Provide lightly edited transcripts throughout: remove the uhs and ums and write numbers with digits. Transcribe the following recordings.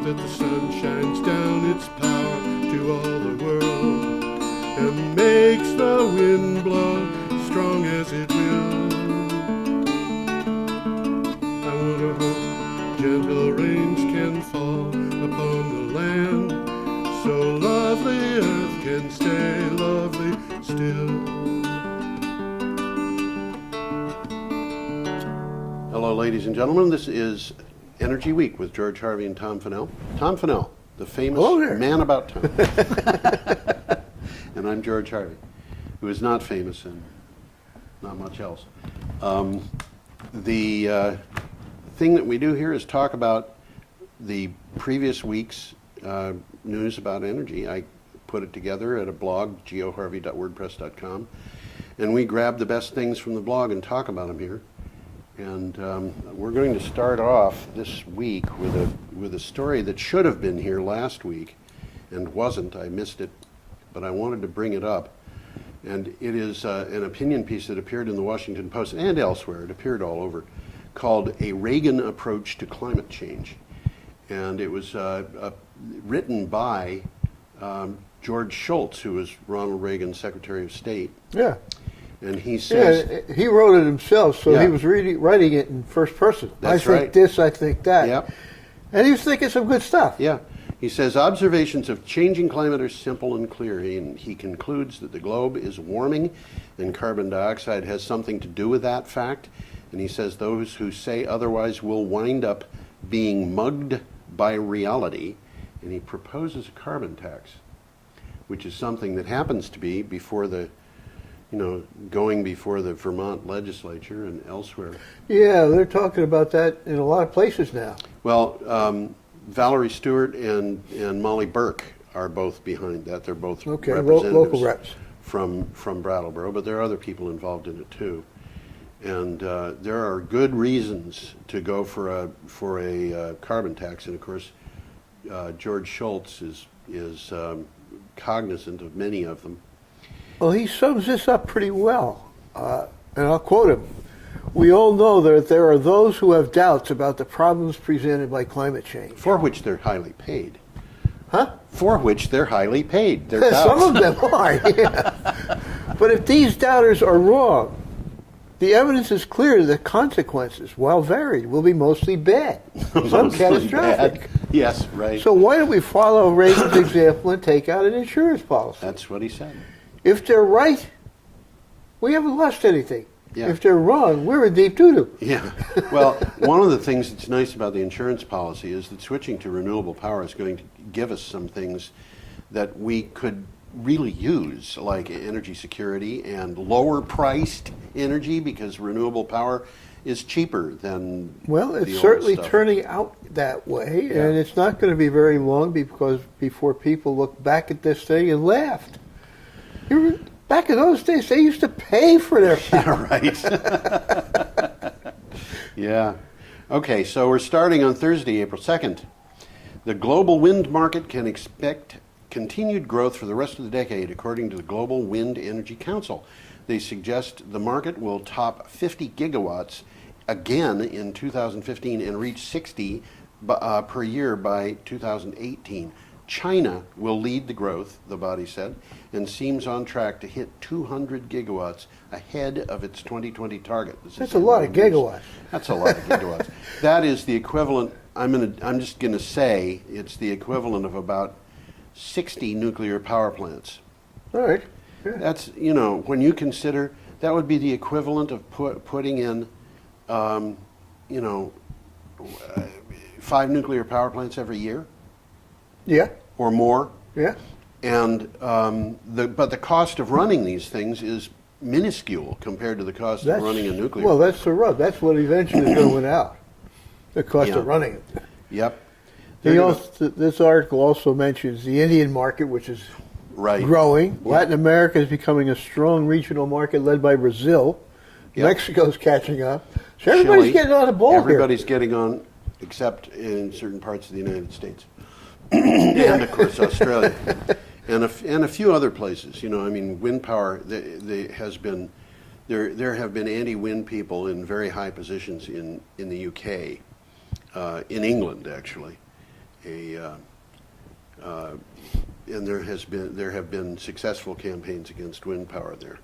that the sun shines down its power to all the world and makes the wind blow strong as it will. I wanna hope gentle rains can fall upon the land, so lovely earth can stay lovely still. Hello, ladies and gentlemen. This is Energy Week with George Harvey and Tom Fennell. Tom Fennell, the famous man about town. And I'm George Harvey, who is not famous and not much else. The thing that we do here is talk about the previous week's news about energy. I put it together at a blog, geoharvey.wordpress.com, and we grab the best things from the blog and talk about them here. And we're going to start off this week with a story that should have been here last week and wasn't. I missed it, but I wanted to bring it up. And it is an opinion piece that appeared in the Washington Post and elsewhere. It appeared all over, called A Reagan Approach to Climate Change. And it was written by George Shultz, who was Ronald Reagan's Secretary of State. Yeah. And he says... Yeah, he wrote it himself, so he was writing it in first person. That's I think this, I think that. Yep. And he was thinking some good stuff. Yeah. He says, observations of changing climate are simple and clear. He concludes that the globe is warming and carbon dioxide has something to do with that fact. And he says those who say otherwise will wind up being mugged by reality. And he proposes a carbon tax, which is something that happens to be before the going before the Vermont legislature and elsewhere. Yeah, they're talking about that in a lot of places now. Well, Valerie Stewart and Molly Burke are both behind that. They're both representatives local reps from Brattleboro, but there are other people involved in it too. And there are good reasons to go for a carbon tax, and of course, George Shultz is cognizant of many of them. Well, he sums this up pretty well, and I'll quote him. We all know that there are those who have doubts about the problems presented by climate change. For which they're highly paid. Huh? For which they're highly paid. Their doubts. Some of them are, yeah. But if these doubters are wrong, the evidence is clear that consequences, while varied, will be mostly bad. Some catastrophic. Bad. Yes, right. So why don't we follow Reagan's example and take out an insurance policy? That's what he said. If they're right, we haven't lost anything. Yeah. If they're wrong, we're in deep doo-doo. Yeah. Well, one of the things that's nice about the insurance policy is that switching to renewable power is going to give us some things that we could really use, like energy security and lower priced energy, because renewable power is cheaper than Well, it's the old certainly stuff. turning out that way, Yeah. and it's not going to be very long before people look back at this thing and laughed. Back in those days, they used to pay for their power. Yeah, right. Yeah. Okay, so we're starting on Thursday, April 2nd. The global wind market can expect continued growth for the rest of the decade, according to the Global Wind Energy Council. They suggest the market will top 50 gigawatts again in 2015 and reach 60 per year by 2018. China will lead the growth, the body said, and seems on track to hit 200 gigawatts ahead of its 2020 target. That's a lot of gigawatts. That's a lot of gigawatts. That is the equivalent, I'm just going to say, it's the equivalent of about 60 nuclear power plants. All right. Yeah. That's, when you consider, that would be the equivalent of putting in, 5 nuclear power plants every year. Yeah. Or more. Yeah. And but the cost of running these things is minuscule compared to the cost of running a nuclear. Well, that's the rub. That's what eventually is going to win out. The cost of running it. Yep. This article also mentions the Indian market, which is growing. Yeah. Latin America is becoming a strong regional market led by Brazil. Yep. Mexico's catching up. So everybody's getting on the ball Everybody's getting on, except in certain parts of the United States. And, of course, Australia. And a few other places. Wind power, there have been anti-wind people in very high positions in the UK, in England, actually. and there have been successful campaigns against wind power there.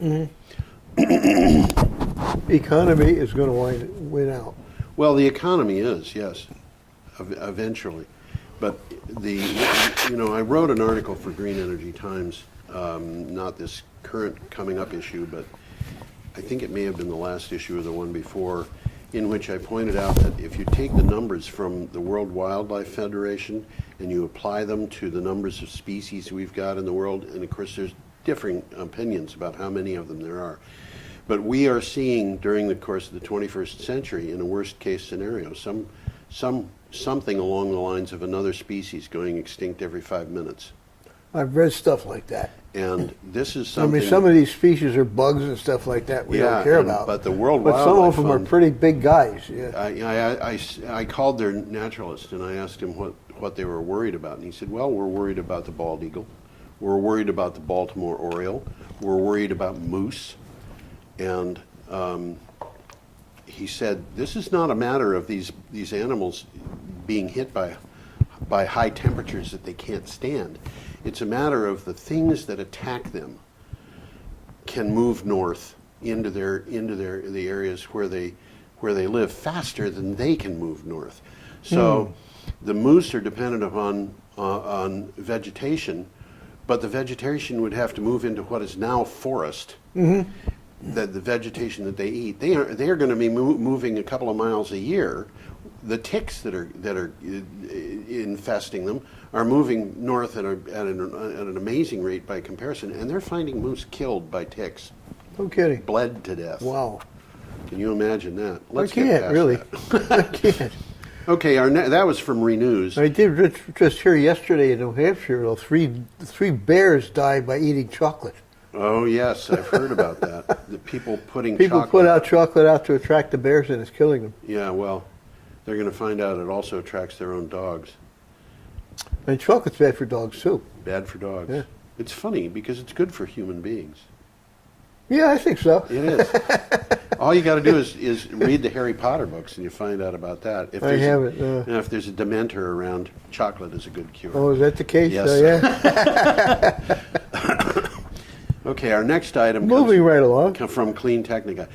Economy is going to win out. Well, the economy is, yes, eventually. But I wrote an article for Green Energy Times, not this current coming up issue, but I think it may have been the last issue or the one before, in which I pointed out that if you take the numbers from the World Wildlife Federation and you apply them to the numbers of species we've got in the world, and of course there's differing opinions about how many of them there are, but we are seeing during the course of the 21st century, in a worst case scenario, something along the lines of another species going extinct every 5 minutes. I've read stuff like that. And this is something. I mean, some of these species are bugs and stuff like that we don't care about. But the World But Wildlife some of them Fund, are pretty big guys. Yeah. I called their naturalist and I asked him what they were worried about. And he said, well, we're worried about the bald eagle. We're worried about the Baltimore oriole. We're worried about moose. And he said, this is not a matter of these animals being hit by high temperatures that they can't stand. It's a matter of the things that attack them can move north into the areas where they live faster than they can move north. So the moose are dependent upon on vegetation, but the vegetation would have to move into what is now forest. The vegetation that they eat, they are going to be moving a couple of miles a year. The ticks that are infesting them are moving north at an amazing rate by comparison, and they're finding moose killed by ticks. No kidding. Bled to death. Wow. Can you imagine that? I can't, really. I can't. Okay, that was from Renews. I did just hear yesterday in New Hampshire, three bears died by eating chocolate. Oh, yes, I've heard about that. The people put out chocolate out to attract the bears, and it's killing them. Yeah, well, they're going to find out it also attracts their own dogs. And chocolate's bad for dogs, too. Bad for dogs. Yeah. It's funny because it's good for human beings. Yeah, I think so. It is. All you got to do is read the Harry Potter books, and you find out about that. If I haven't. If there's a Dementor around, chocolate is a good cure. Oh, is that the case? Yes. Yeah. Okay, our next item Moving right along. From Clean Technica.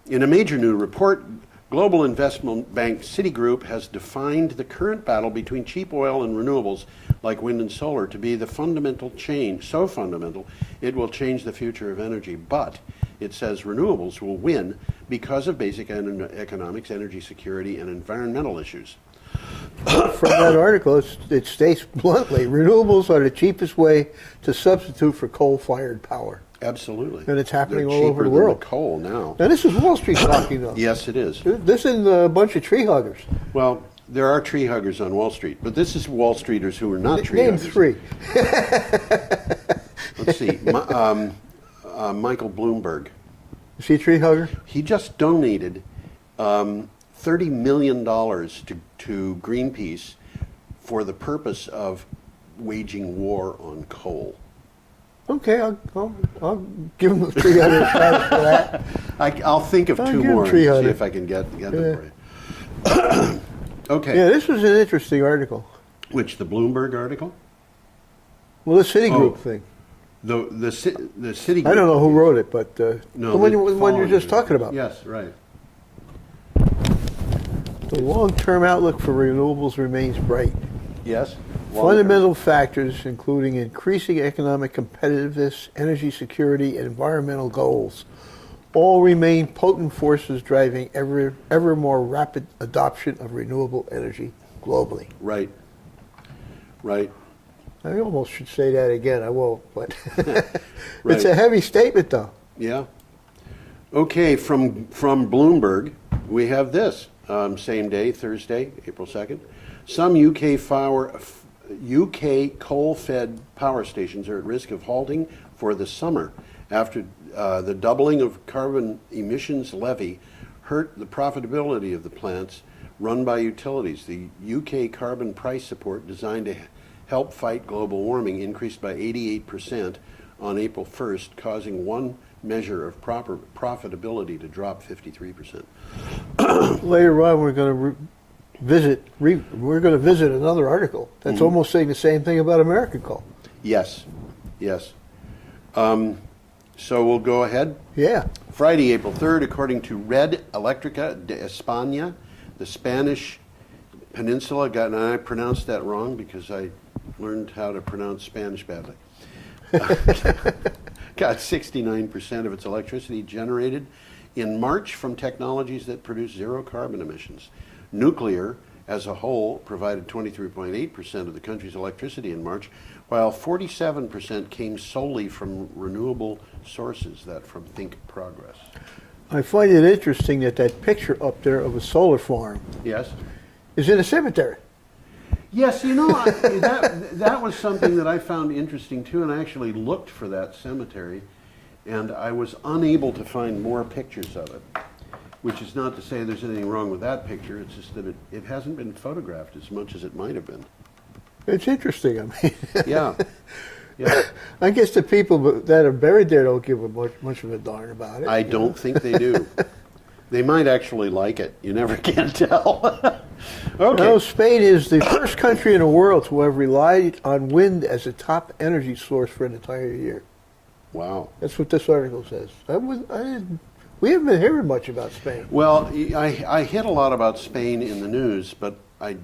In a major new report, global investment bank Citigroup has defined the current battle between cheap oil and renewables like wind and solar to be the fundamental change, so fundamental it will change the future of energy. But it says renewables will win because of basic economics, energy security, and environmental issues. From that article, it states bluntly, renewables are the cheapest way to substitute for coal-fired power. Absolutely. And it's happening They're all over the cheaper than world. Coal now. Now, this is Wall Street talking, though. Yes, it is. This isn't a bunch of tree huggers. Well, there are tree huggers on Wall Street, but this is Wall Streeters who are not tree Name huggers. three. Let's see. Michael Bloomberg. Is he a tree hugger? He just donated $30 million to Greenpeace for the purpose of waging war on coal. Okay, I'll give him a 300 shots for that. I'll think of I'll two give him more and 300. see if I can get them for you. Okay. Yeah, this was an interesting article. Which, the Bloomberg article? Well, the Citigroup thing. The Citigroup. I don't know who wrote it, but No, the one you're just talking about. Yes, right. The long-term outlook for renewables remains bright. Yes. Fundamental factors, including increasing economic competitiveness, energy security, and environmental goals, all remain potent forces driving ever more rapid adoption of renewable energy globally. Right. Right. I almost should say that again. I won't, but Right. It's a heavy statement, though. Yeah. Okay, from Bloomberg, we have this. Same day, Thursday, April 2nd. Some UK coal-fed power stations are at risk of halting for the summer after the doubling of carbon emissions levy hurt the profitability of the plants run by utilities. The UK carbon price support designed to help fight global warming increased by 88% on April 1st, causing one measure of profitability to drop 53%. Later on, we're going to we're going to visit another article that's almost saying the same thing about American coal. Yes, yes. So we'll go ahead. Yeah. Friday, April 3rd, according to Red Eléctrica de España, the Spanish peninsula and I pronounced that wrong because I learned how to pronounce Spanish badly. Got 69% of its electricity generated in March from technologies that produce zero carbon emissions. Nuclear, as a whole, provided 23.8% of the country's electricity in March, while 47% came solely from renewable sources, that from Think Progress. I find it interesting that picture up there of a solar farm Yes? is in a cemetery. Yes, that was something that I found interesting too, and I actually looked for that cemetery, and I was unable to find more pictures of it, which is not to say there's anything wrong with that picture, it's just that it hasn't been photographed as much as it might have been. It's interesting, I mean. Yeah. Yeah. I guess the people that are buried there don't give much of a darn about it. I don't think they do. They might actually like it. You never can tell. Okay. Now, Spain is the first country in the world to have relied on wind as a top energy source for an entire year. Wow. That's what this article says. We haven't been hearing much about Spain. Well, I hit a lot about Spain in the news, but a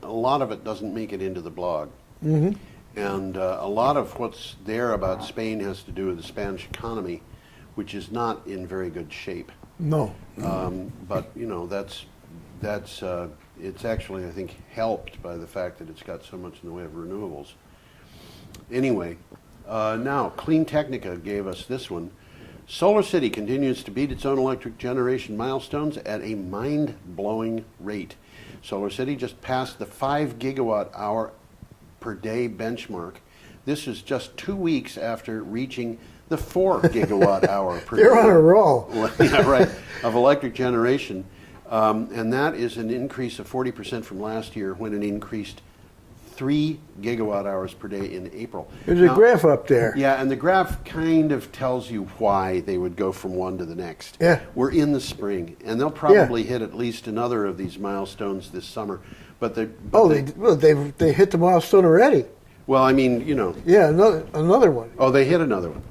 lot of it doesn't make it into the blog. Mm-hmm. And a lot of what's there about Spain has to do with the Spanish economy, which is not in very good shape. No. But it's actually, I think, helped by the fact that it's got so much in the way of renewables. Anyway, now Clean Technica gave us this one. Solar City continues to beat its own electric generation milestones at a mind-blowing rate. Solar City just passed the 5 gigawatt hour per day benchmark. This is just 2 weeks after reaching the 4 gigawatt hour per day. They're on a roll. Yeah, right, of electric generation. And that is an increase of 40% from last year when it increased 3 gigawatt hours per day in April. There's a graph up there. Yeah, and the graph kind of tells you why they would go from one to the next. Yeah. We're in the spring, and they'll probably hit at least another of these milestones this summer. But they hit the milestone already. Well, I mean, Yeah, another one. Oh, they hit another one.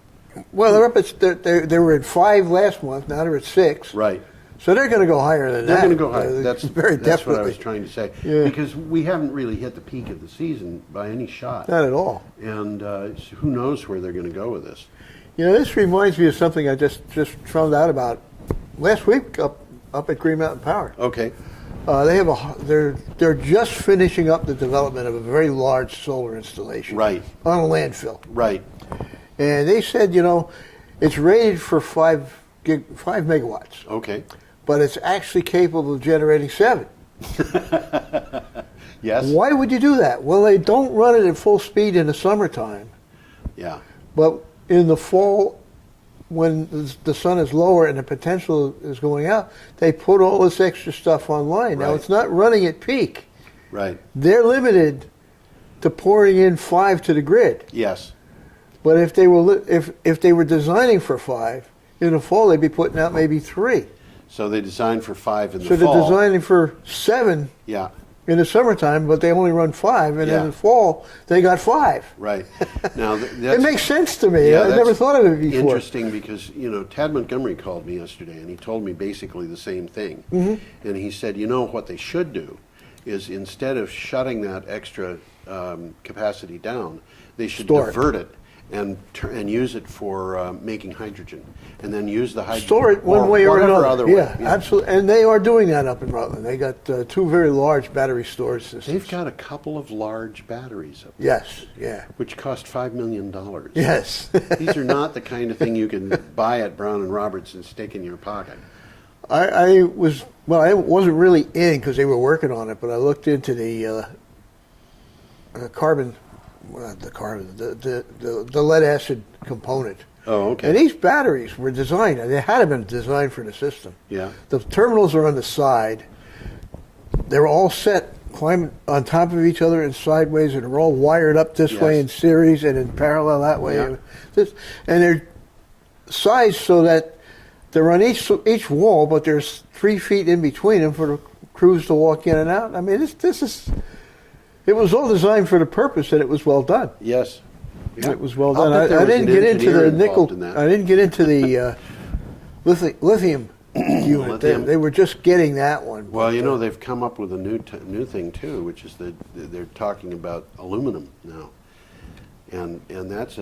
Well, they're up at they were at 5 last month. Now they're at 6. Right. So they're going to go higher than that. They're going to go higher. That's definitely what I was trying to say. Yeah. Because we haven't really hit the peak of the season by any shot. Not at all. And who knows where they're going to go with this. This reminds me of something I just found out about last week up at Green Mountain Power. Okay. They're just finishing up the development of a very large solar installation. Right. On a landfill. Right. And they said, it's rated for 5 megawatts. Okay. But it's actually capable of generating 7. Yes. Why would you do that? Well, they don't run it at full speed in the summertime. Yeah. But in the fall, when the sun is lower and the potential is going out, they put all this extra stuff online. Now, Right. it's not running at peak. Right. They're limited to pouring in 5 to the grid. Yes. But if they were designing for 5, in the fall they'd be putting out maybe 3. So they designed for 5 in the So fall. they're designing for 7 Yeah. in the summertime, but they only run 5, and Yeah. in the fall they got 5. Right. Now It makes sense to me. Yeah, I that's never thought of it before. Interesting because, Tad Montgomery called me yesterday and he told me basically the same thing. Mm-hmm. And he said, what they should do is instead of shutting that extra capacity down, they should divert it and use it for making hydrogen, and then use the hydrogen. Store it one way or another. Other yeah, way. absolutely. And they are doing that up in Rutland. They got 2 very large battery storage systems. They've got a couple of large batteries up there, Yes, yeah. which cost $5 million. Yes. These are not the kind of thing you can buy at Brown and Roberts and stick in your pocket. I wasn't really in because they were working on it, but I looked into the lead acid component. Oh, okay. And these batteries were designed, they had been designed for the system. Yeah. The terminals are on the side. They were all set, climbing on top of each other and sideways, and they're all wired up this way in series and in parallel that way. Yeah. And they're sized so that they're on each wall, but there's 3 feet in between them for the crews to walk in and out. I mean, it was all designed for the purpose, and it was well done. Yes. Yeah. It was well I'll done. bet there I was didn't an get into the engineer nickel. involved in that. I didn't get into the lithium unit. Lithium. They were just getting that one. Well, but, you know, they've come up with a new thing too, which is that they're talking about aluminum now, and that's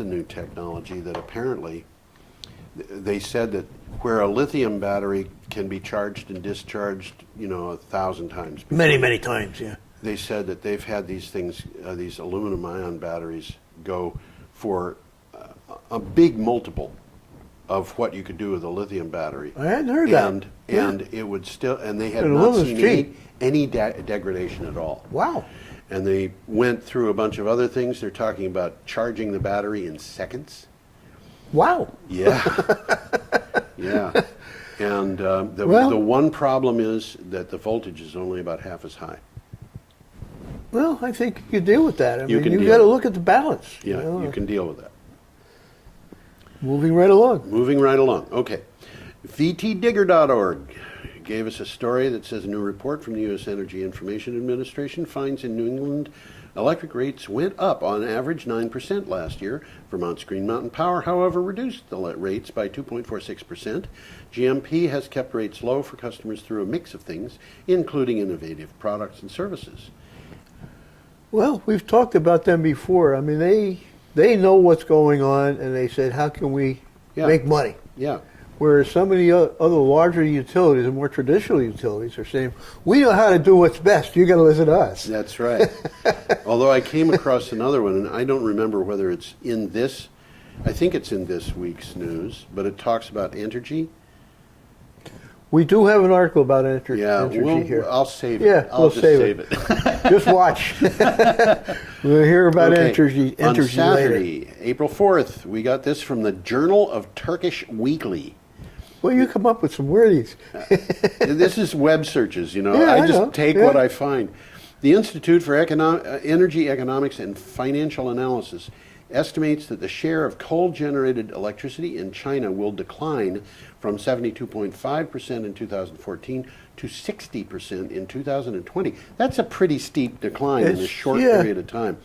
a new technology that apparently they said that where a lithium battery can be charged and discharged, 1,000 times. many times, yeah. They said that they've had these things, these aluminum ion batteries, go for a big multiple of what you could do with a lithium battery. I hadn't heard that. And it would still, and they had And not aluminum's seen cheap. any degradation at all. Wow. And they went through a bunch of other things. They're talking about charging the battery in seconds. Wow. Yeah. Yeah. And the one problem is that the voltage is only about half as high. Well, I think you can deal with that. I You mean, can you deal got to with it. look at the balance. Yeah, you can deal with that. Moving right along. Moving right along. Okay. VTdigger.org gave us a story that says a new report from the U.S. Energy Information Administration finds in New England electric rates went up on average 9% last year. Vermont's Green Mountain Power, however, reduced the rates by 2.46%. GMP has kept rates low for customers through a mix of things, including innovative products and services. Well, we've talked about them before. I mean, they know what's going on, and they said, how can we make money? Yeah. Whereas some of the other larger utilities and more traditional utilities are saying, we know how to do what's best. You got to listen to us. That's right. Although I came across another one, and I don't remember whether it's in this, I think it's in this week's news, but it talks about Entergy. We do have an article about Entergy here. I'll save it. Yeah, I'll we'll save it. Just watch. We'll hear about Entergy On later. Saturday, April 4th, we got this from the Journal of Turkish Weekly. Well, you come up with some wordies. This is web searches, Yeah, I I know. just take what I find. The Institute for Energy Economics and Financial Analysis estimates that the share of coal-generated electricity in China will decline from 72.5% in 2014 to 60% in 2020. That's a pretty steep decline in a short period of time.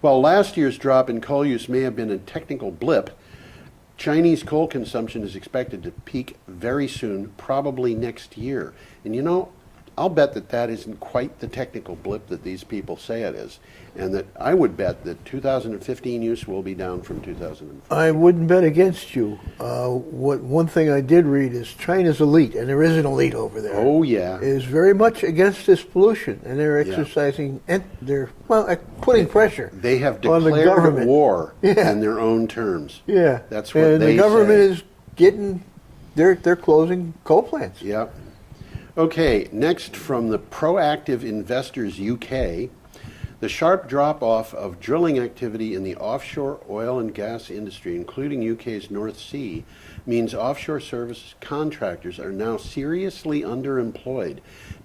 While last year's drop in coal use may have been a technical blip, Chinese coal consumption is expected to peak very soon, probably next year. And I'll bet that isn't quite the technical blip that these people say it is. And that I would bet that 2015 use will be down from 2014. I wouldn't bet against you. One thing I did read is China's elite, and there is an elite over there. Oh, yeah. Is very much against this pollution, and they're exercising, and they're putting pressure. They have on the declared government. war in their own terms. Yeah, That's what and they the government say. is getting. They're closing coal plants. Yeah. Okay, next from the Proactive Investors UK, the sharp drop-off of drilling activity in the offshore oil and gas industry, including UK's North Sea, means offshore service contractors are now seriously underemployed.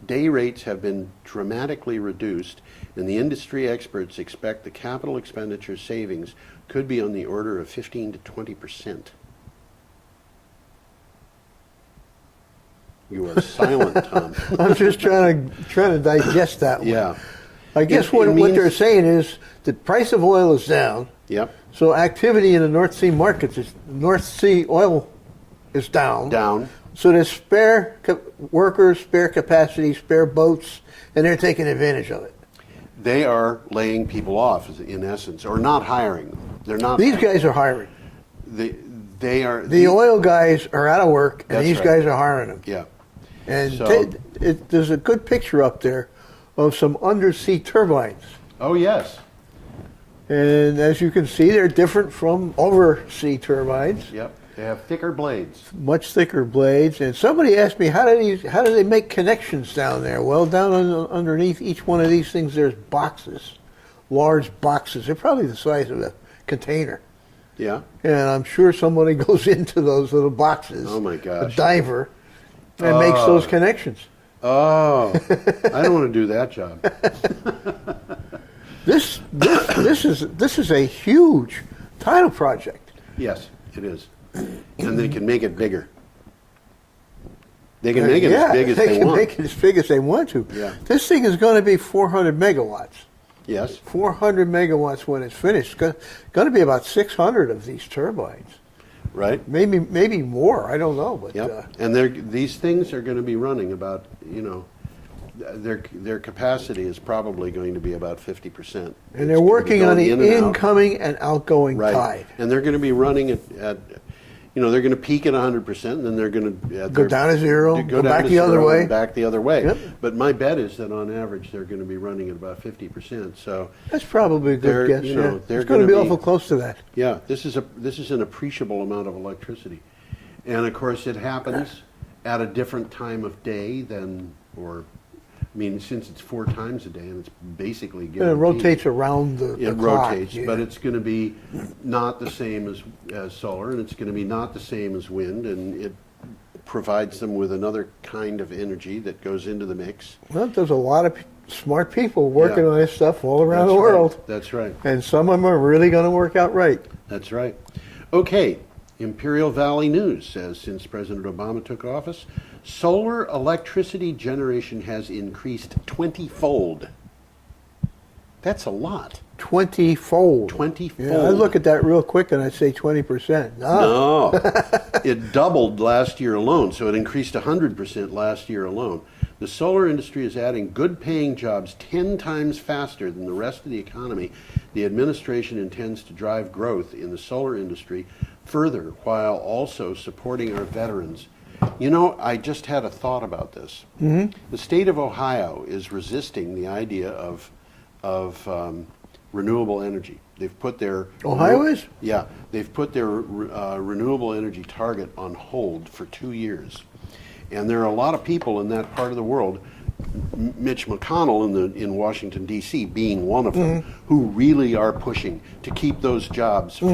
Day rates have been dramatically reduced, and the industry experts expect the capital expenditure savings could be on the order of 15 to 20%. You are silent, Tom. I'm just trying to digest that one. Yeah. I guess It what means- they're saying is the price of oil is down. Yep. So activity in the North Sea markets North Sea oil is down. Down. So there's spare workers, spare capacity, spare boats, and they're taking advantage of it. They are laying people off, in essence, or not hiring them. They're not. These guys are hiring. They are. The oil guys are out of work, and That's these right. guys are hiring them. Yeah. And So- there's a good picture up there of some undersea turbines. Oh yes. And as you can see, they're different from oversea turbines. Yep. They have thicker blades. Much thicker blades. And somebody asked me, how do they make connections down there? Well, down underneath each one of these things, there's boxes, large boxes. They're probably the size of a container. Yeah. And I'm sure somebody goes into those little boxes. Oh, my gosh. A diver, and makes those connections. Oh, I don't want to do that job. This is a huge tidal project. Yes, it is. And they can make it bigger. They can make it as big as they can want. make it as big as they want to. Yeah. This thing is going to be 400 megawatts. Yes. 400 megawatts when it's finished. It's going to be about 600 of these turbines. Right. Maybe more. I don't know. But Yep. And these things are going to be running about, their capacity is probably going to be about 50%. and they're working on the incoming and outgoing tide. And they're going to be running at they're going to peak at 100%, and then they're going to Go down to zero, go down back to the other zero way. and back the other way. Yep. But my bet is that on average they're going to be running at about 50%. So That's probably a good guess. they're It's going to be gonna awful close to that. yeah, this is an appreciable amount of electricity, and of course it happens at a different time of day since it's 4 times a day and it's basically guaranteed. And it rotates around the It clock. rotates, Yeah. but it's going to be not the same as solar, and it's going to be not the same as wind, and it provides them with another kind of energy that goes into the mix. Well, there's a lot of smart people working Yeah. on this stuff all around That's the world. right. That's right. And some of them are really going to work out right. That's right. Okay, Imperial Valley News says since President Obama took office, solar electricity generation has increased 20-fold. That's a lot. 20-fold. 20-fold. Yeah, I look at that real quick and I say 20%. No, it doubled last year alone, so it increased 100% last year alone. The solar industry is adding good-paying jobs 10 times faster than the rest of the economy. The administration intends to drive growth in the solar industry further while also supporting our veterans. I just had a thought about this. Mm-hmm. The state of Ohio is resisting the idea of renewable energy. They've put their Ohio is? Yeah, they've put their renewable energy target on hold for 2 years, and there are a lot of people in that part of the world, Mitch McConnell in Washington D.C. being one of them, who really are pushing to keep those jobs for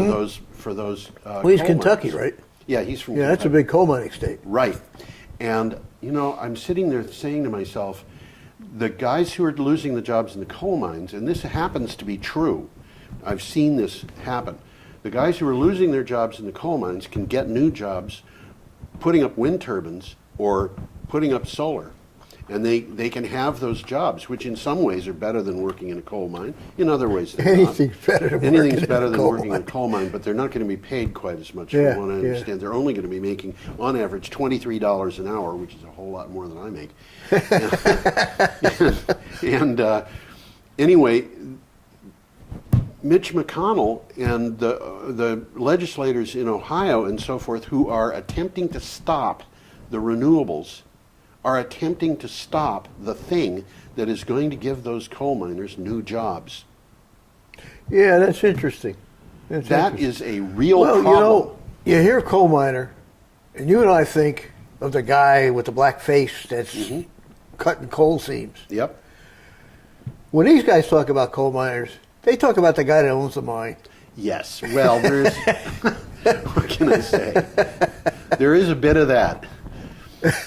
those. Well, he's coal Kentucky, miners. right? Yeah, he's from Yeah, Kentucky. that's a big coal mining state. Right. And, I'm sitting there saying to myself, the guys who are losing the jobs in the coal mines, and this happens to be true, I've seen this happen. The guys who are losing their jobs in the coal mines can get new jobs putting up wind turbines or putting up solar. And they can have those jobs, which in some ways are better than working in a coal mine. In other ways, they're Anything's not. better than Anything's working better in a than coal working in a mine. coal mine, but they're not going to be paid quite as much. Yeah, From what I yeah. understand, they're only going to be making, on average, $23 an hour, which is a whole lot more than I make. and anyway, Mitch McConnell and the legislators in Ohio and so forth who are attempting to stop the renewables are attempting to stop the thing that is going to give those coal miners new jobs. Yeah, that's interesting. That is a real Well, problem. you hear coal miner, and you and I think of the guy with the black face that's cutting coal seams. Yep. When these guys talk about coal miners, they talk about the guy that owns the mine. Yes. Well, there's, what can I say? There is a bit of that.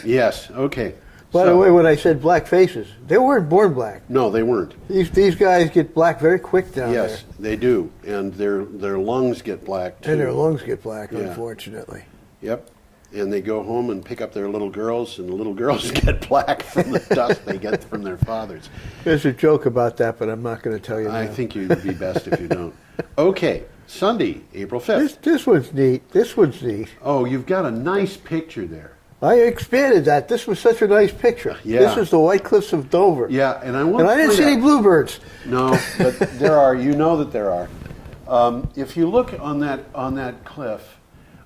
Yes. Okay. By the way, when I said black faces, they weren't born black. No, they weren't. These guys get black very quick down there. Yes, they do, and their lungs get black too. And their lungs get black, Yeah. unfortunately. Yep. And they go home and pick up their little girls, and the little girls get black from the dust they get from their fathers. There's a joke about that, but I'm not going to tell you I now. think you'd be best if you don't. Okay, Sunday, April 5th. This one's neat. This one's neat. Oh, you've got a nice picture there. I expanded that. This was such a nice picture. Yeah. This is the White Cliffs of Dover. Yeah, and I want And to I didn't point see any out- bluebirds. No, but there are. You know that there are. If you look on that cliff,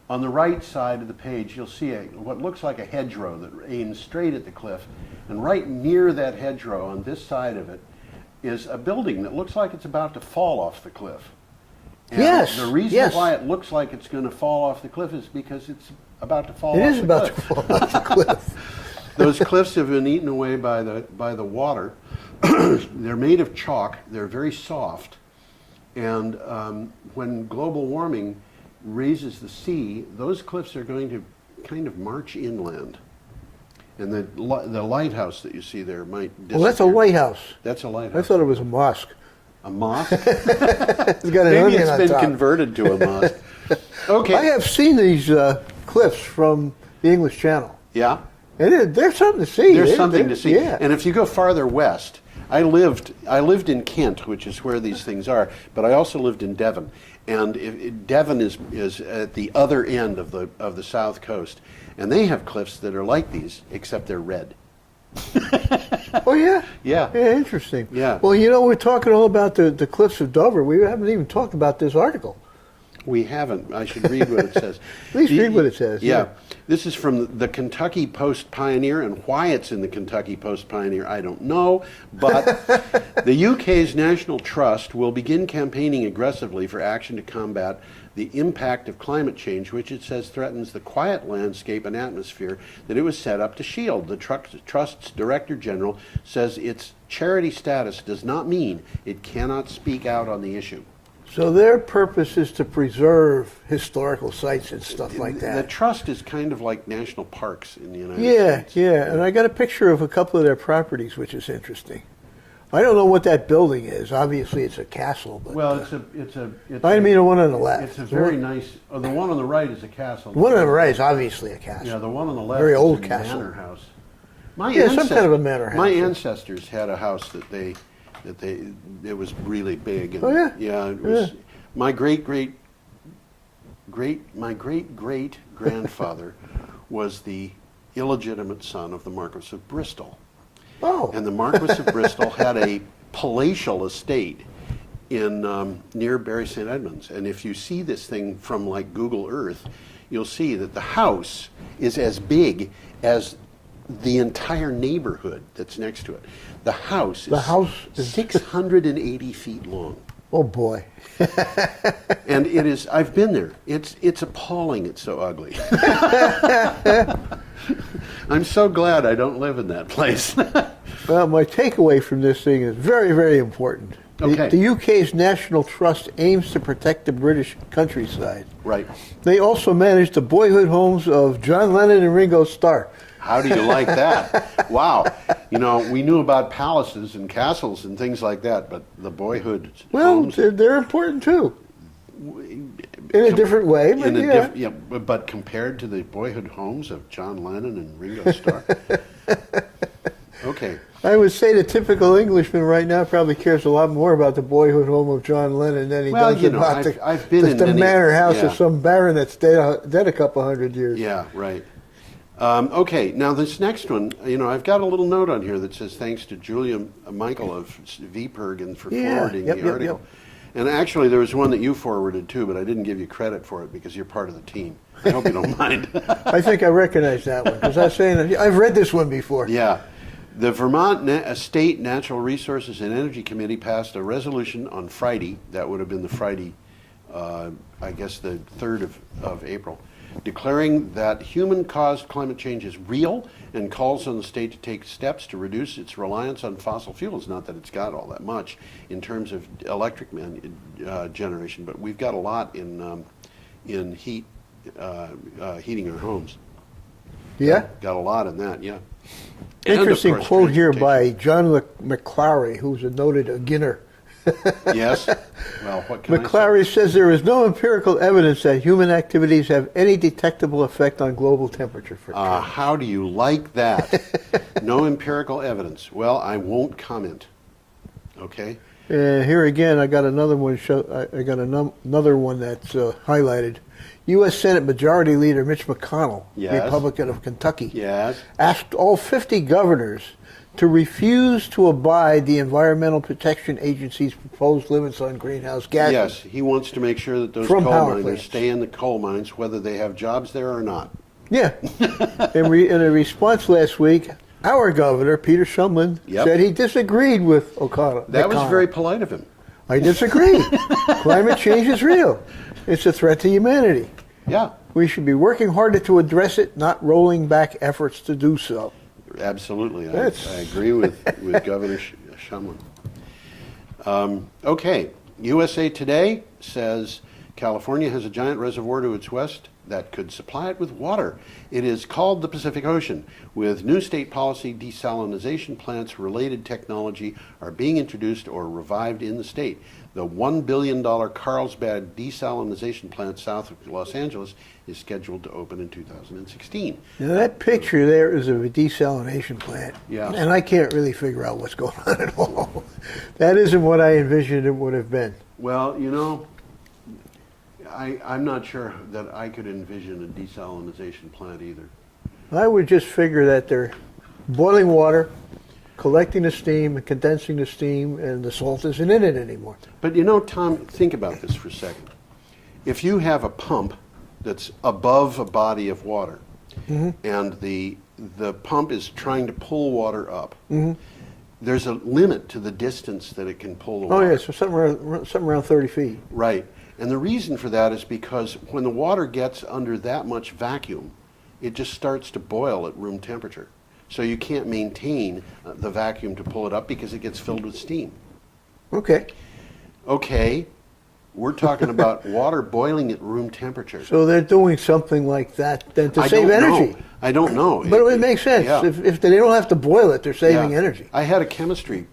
on the right side of the page, you'll see what looks like a hedgerow that aims straight at the cliff, and right near that hedgerow, on this side of it, is a building that looks like it's about to fall off the cliff. And Yes, the reason yes. why it looks like it's going to fall off the cliff is because it's about to fall It off is the about cliff. to fall off the cliff. Those cliffs have been eaten away by the water. They're made of chalk. They're very soft. And when global warming raises the sea, those cliffs are going to kind of march inland. And the lighthouse that you see there might disappear. Well, that's a lighthouse. That's a I lighthouse. thought it was a mosque. A mosque? It's got an Maybe onion it's on been top. converted to a mosque. Okay. I have seen these cliffs from the English Channel. Yeah? And there's something to see. There's something to see. Yeah. And if you go farther west, I lived in Kent, which is where these things are, but I also lived in Devon. And Devon is at the other end of the south coast, and they have cliffs that are like these, except they're red. Oh, yeah? Yeah. Yeah, interesting. Yeah. Well, we're talking all about the cliffs of Dover. We haven't even talked about this article. We haven't. I should read what it says. At least read what it says. Yeah. This is from the Kentucky Post Pioneer, and why it's in the Kentucky Post Pioneer, I don't know. But the UK's National Trust will begin campaigning aggressively for action to combat the impact of climate change, which it says threatens the quiet landscape and atmosphere that it was set up to shield. The Trust's Director General says its charity status does not mean it cannot speak out on the issue. So their purpose is to preserve historical sites and stuff like that. The trust is kind of like national parks in the United States. Yeah, and I got a picture of a couple of their properties, which is interesting. I don't know what that building is. Obviously, it's a castle. But, Well, it's I mean the one on the left. It's a very nice. Oh, the one on the right is a castle. The one on the right is obviously a castle. Yeah, the one on the left Very is old a castle. manor house. Some kind of a manor house. My ancestors had a house that it was really big. And, Oh, yeah? Yeah, it was. Yeah. My great grandfather was the illegitimate son of the Marquis of Bristol. Oh. And the Marquis of Bristol had a palatial estate in near Bury St. Edmunds. And if you see this thing from like Google Earth, you'll see that the house is as big as the entire neighborhood that's next to it. The house is 680 feet long. Oh boy. And it is, I've been there. It's appalling, it's so ugly. I'm so glad I don't live in that place. Well, my takeaway from this thing is very, very important. Okay. The UK's National Trust aims to protect the British countryside. Right. They also manage the boyhood homes of John Lennon and Ringo Starr. How do you like that? Wow. We knew about palaces and castles and things like that, but the boyhood homes... They're important too. In a different way, but but compared to the boyhood homes of John Lennon and Ringo Starr. Okay. I would say the typical Englishman right now probably cares a lot more about the boyhood home of John Lennon than he does about the manor house of some baron that's dead a couple hundred years. Yeah, right. Okay, now this next one, I've got a little note on here that says thanks to Julia Michael of VPIRG for forwarding the article. And actually, there was one that you forwarded too, but I didn't give you credit for it because you're part of the team. I hope you don't mind. I think I recognize that one because I was saying I've read this one before. Yeah. The Vermont State Natural Resources and Energy Committee passed a resolution on Friday, that would have been the Friday, I guess the 3rd of April, declaring that human-caused climate change is real and calls on the state to take steps to reduce its reliance on fossil fuels. Not that it's got all that much in terms of electric generation, but we've got a lot in heating our homes. Yeah? Got a lot in that, yeah. Interesting And, of course, quote here by John McClary, who's a noted beginner. Yes. Well, what can I say? McClary says there is no empirical evidence that human activities have any detectable effect on global temperature. How do you like that? No empirical evidence. Well, I won't comment. Okay. Here again, I got another one. Another one that's highlighted. U.S. Senate Majority Leader Mitch McConnell, Yes. Republican of Kentucky, Yes. asked all 50 governors to refuse to abide the Environmental Protection Agency's proposed limits on greenhouse gases. Yes, he wants to make sure that those From coal power miners plants. stay in the coal mines, whether they have jobs there or not. Yeah. In a response last week, our governor, Peter Shumlin, said he disagreed with O'Connell. That was very polite of him. I disagree. Climate change is real. It's a threat to humanity. Yeah. We should be working harder to address it, not rolling back efforts to do so. Absolutely. I agree with Governor Shumlin. Okay. USA Today says California has a giant reservoir to its west that could supply it with water. It is called the Pacific Ocean. With new state policy, desalination plants related technology are being introduced or revived in the state. The $1 billion Carlsbad desalination plant south of Los Angeles is scheduled to open in 2016. Now that picture there is of a desalination plant. Yeah. And I can't really figure out what's going on at all. That isn't what I envisioned it would have been. Well, you know, I'm not sure that I could envision a desalination plant either. I would just figure that they're boiling water, collecting the steam and condensing the steam, and the salt isn't in it anymore. But you know, Tom, think about this for a second. If you have a pump that's above a body of water, and the pump is trying to pull water up, there's a limit to the distance that it can pull the Oh water. yeah, so something around 30 feet. Right. And the reason for that is because when the water gets under that much vacuum, it just starts to boil at room temperature. So you can't maintain the vacuum to pull it up because it gets filled with steam. Okay. Okay, we're talking about water boiling at room temperature. So they're doing something like that then to I save don't energy. know. I don't know. But it makes sense. Yeah. If they don't have to boil it, they're saving Yeah. energy. I had a chemistry